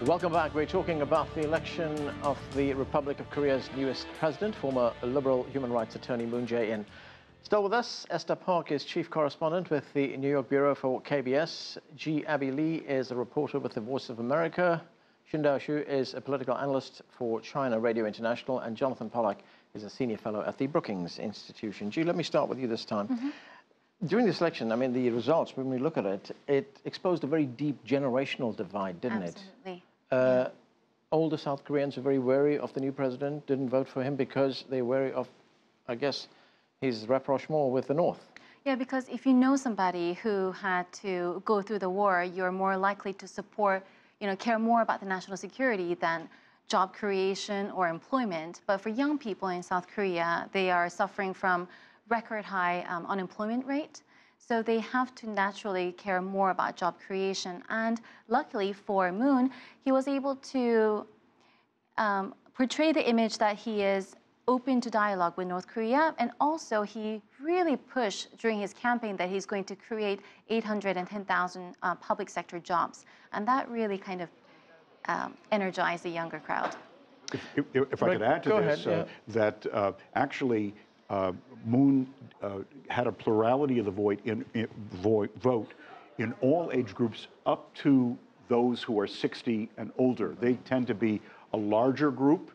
Welcome back. We're talking about the election of the Republic of Korea's newest president, former liberal human rights attorney Moon Jae-in. Still with us, Esther Park is chief correspondent with the New York bureau for KBS. Jee Abbey Lee is a reporter with the Voice of America. Qinduo Xu is a political analyst for China Radio International. And Jonathan Pollack is a senior fellow at the Brookings Institution. Jee, let me start with you this time. During this election, I mean, the results, when we look at it, it exposed a very deep generational divide, didn't it? Absolutely. Older South Koreans are very wary of the new president, didn't vote for him because they're wary of, I guess, his rapprochement with the North. Yeah, because if you know somebody who had to go through the war, you're more likely to support, care more about the national security than job creation or employment. But for young people in South Korea, they are suffering from record high unemployment rate. So they have to naturally care more about job creation. And luckily for Moon, he was able to portray the image that he is open to dialogue with North Korea. And also he really pushed during his campaign that he's going to create 810,000 public sector jobs. And that really kind of energized the younger crowd. If I could add to this, that actually Moon had a plurality of the vote in all age groups up to those who are 60 and older. They tend to be a larger group.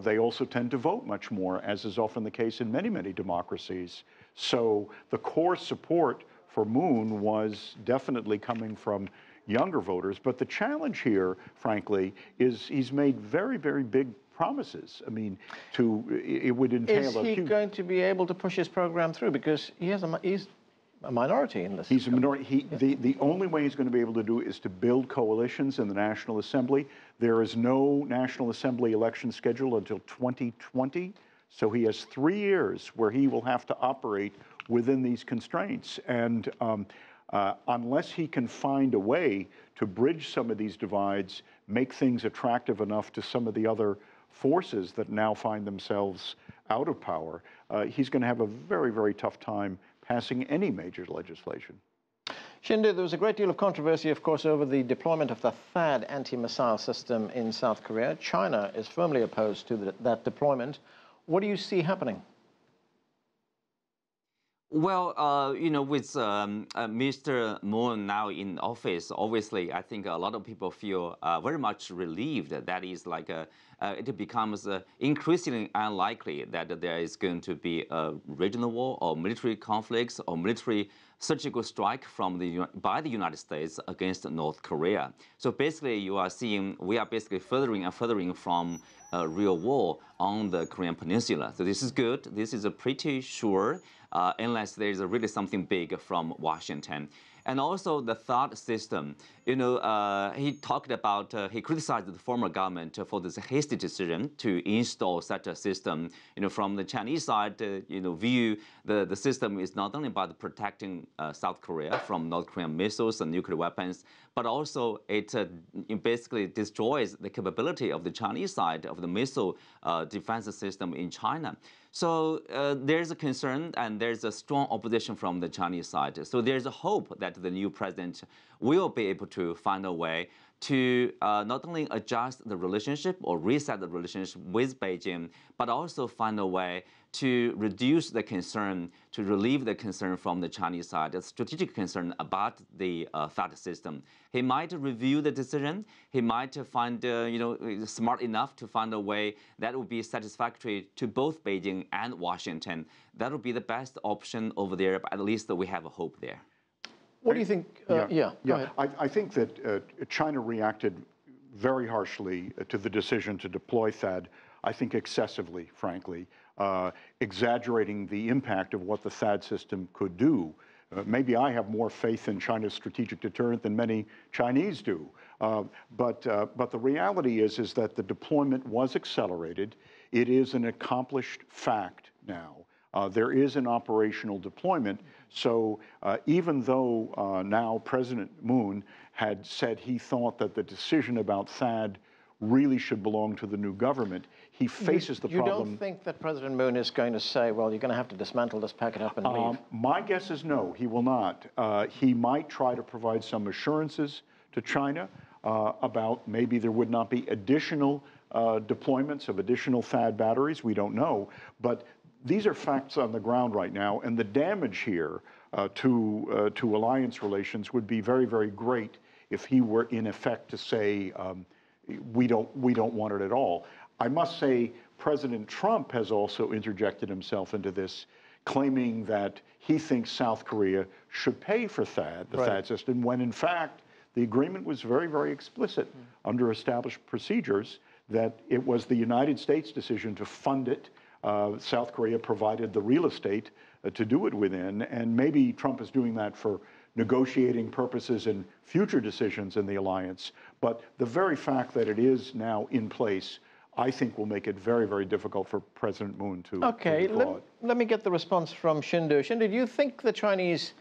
They also tend to vote much more, as is often the case in many, many democracies. So the core support for Moon was definitely coming from younger voters. But the challenge here, frankly, is he's made very, very big promises. I mean, it would entail a huge... Is he going to be able to push his program through? Because he's a minority in this. He's a minority. The only way he's going to be able to do it is to build coalitions in the National Assembly. There is no National Assembly election scheduled until 2020. So he has 3 years where he will have to operate within these constraints. And unless he can find a way to bridge some of these divides, make things attractive enough to some of the other forces that now find themselves out of power, he's going to have a very, very tough time passing any major legislation. Qinduo, there was a great deal of controversy, of course, over the deployment of the THAAD anti-missile system in South Korea. China is firmly opposed to that deployment. What do you see happening? Well, with Mr. Moon now in office, obviously, I think a lot of people feel very much relieved. That is like it becomes increasingly unlikely that there is going to be a regional war or military conflicts or military surgical strike by the United States against North Korea. So basically, we are basically furthering and furthering from a real war on the Korean Peninsula. So this is good. This is a pretty sure. Unless there is really something big from Washington. And also the THAAD system, he talked about, he criticized the former government for this hasty decision to install such a system. From the Chinese side, view the system is not only about protecting South Korea from North Korean missiles and nuclear weapons, but also it basically destroys the capability of the Chinese side of the missile defense system in China. So there's a concern and there's a strong opposition from the Chinese side. So there's a hope that the new president will be able to find a way to not only adjust the relationship or reset the relationship with Beijing, but also find a way to reduce the concern, to relieve the concern from the Chinese side, a strategic concern about the THAAD system. He might review the decision. He might find, smart enough to find a way that would be satisfactory to both Beijing and Washington. That would be the best option over there, but at least we have a hope there. What do you think? Go ahead. I think that China reacted very harshly to the decision to deploy THAAD, I think excessively, frankly, exaggerating the impact of what the THAAD system could do. Maybe I have more faith in China's strategic deterrent than many Chinese do. But the reality is that the deployment was accelerated. It is an accomplished fact now. There is an operational deployment. So even though now President Moon had said he thought that the decision about THAAD really should belong to the new government, he faces the problem. You don't think that President Moon is going to say, well, you're going to have to dismantle this, pack it up and leave? My guess is no, he will not. He might try to provide some assurances to China. about maybe there would not be additional deployments of additional THAAD batteries. We don't know. But these are facts on the ground right now, and the damage here to alliance relations would be very, very great if he were in effect to say, we don't want it at all. I must say, President Trump has also interjected himself into this, claiming that he thinks South Korea should pay for THAAD, the THAAD system, when in fact the agreement was very, very explicit under established procedures that it was the United States' decision to fund it. South Korea provided the real estate to do it within, and maybe Trump is doing that for negotiating purposes in future decisions in the alliance. But the very fact that it is now in place, I think, will make it very, very difficult for President Moon to withdraw it. Let me get the response from Qinduo. Qinduo, do you think the Chinese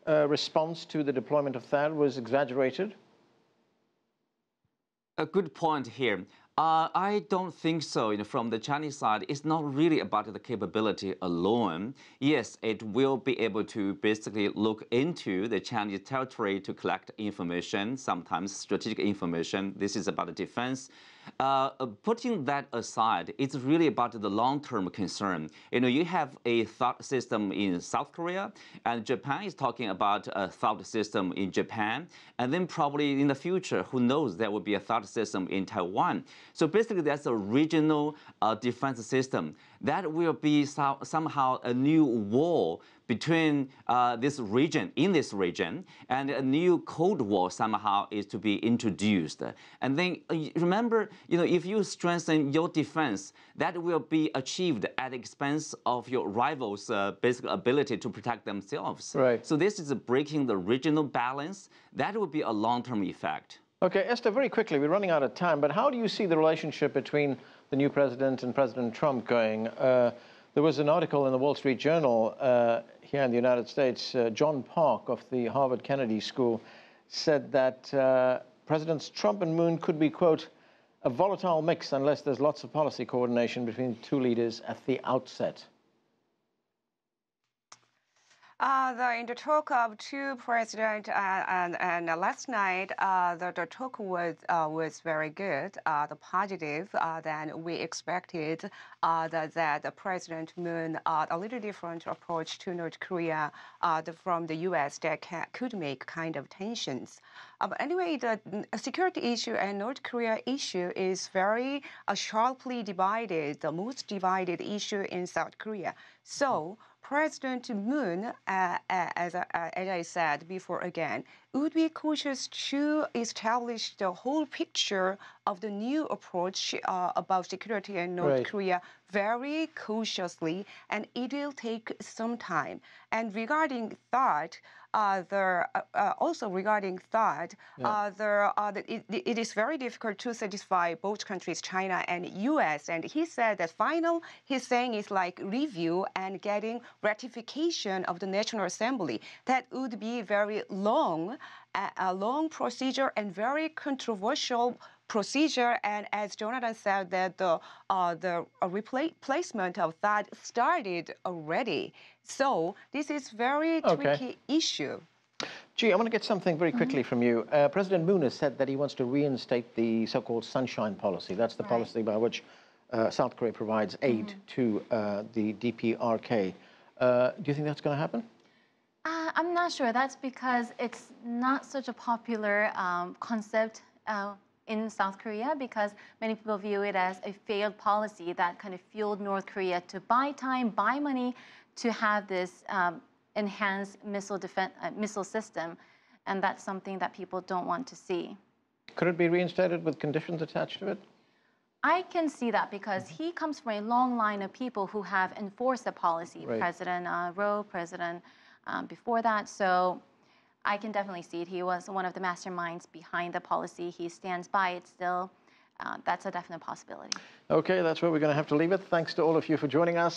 response to the deployment of THAAD was exaggerated? A good point here. I don't think so. From the Chinese side, it's not really about the capability alone. Yes, it will be able to basically look into the Chinese territory to collect information, sometimes strategic information. This is about the defense. Putting that aside, it's really about the long-term concern. You have a thought system in South Korea, and Japan is talking about a thought system in Japan, and then probably in the future, who knows, there will be a thought system in Taiwan. So basically, that's a regional defense system. That will be somehow a new war between this region, and a new Cold War somehow is to be introduced. And then remember, if you strengthen your defense, that will be achieved at the expense of your rivals' basic ability to protect themselves. Right. So this is breaking the regional balance. That will be a long-term effect. Okay, Esther, very quickly, we're running out of time, but how do you see the relationship between the new president and President Trump going? There was an article in the Wall Street Journal here in the United States. John Park of the Harvard Kennedy School said that Presidents Trump and Moon could be, quote, a volatile mix unless there's lots of policy coordination between the two leaders at the outset. In the talk of two presidents and last night, the talk was very good, the positive than we expected. That President Moon a little different approach to North Korea from the U.S. that could make kind of tensions. But anyway, the security issue and North Korea issue is very sharply divided, the most divided issue in South Korea. So President Moon, as I said before again, would be cautious to establish the whole picture of the new approach about security in North Korea very cautiously, and it will take some time. And regarding that, it is very difficult to satisfy both countries, China and U.S. And he said that he's saying is like review and getting ratification of the National Assembly. That would be very long, a long procedure and very controversial procedure. And as Jonathan said, that the replacement of that started already. So this is very tricky issue. Jee, I want to get something very quickly from you. President Moon has said that he wants to reinstate the so-called sunshine policy. That's the policy by which South Korea provides aid to the DPRK. Do you think that's going to happen? I'm not sure. That's because it's not such a popular concept in South Korea, because many people view it as a failed policy that kind of fueled North Korea to buy time, buy money to have this enhanced missile system, and that's something that people don't want to see. Could it be reinstated with conditions attached to it? I can see that because he comes from a long line of people who have enforced the policy. President Roh, President before that. So I can definitely see it. He was one of the masterminds behind the policy. He stands by it still. That's a definite possibility. Okay, that's where we're going to have to leave it. Thanks to all of you for joining us.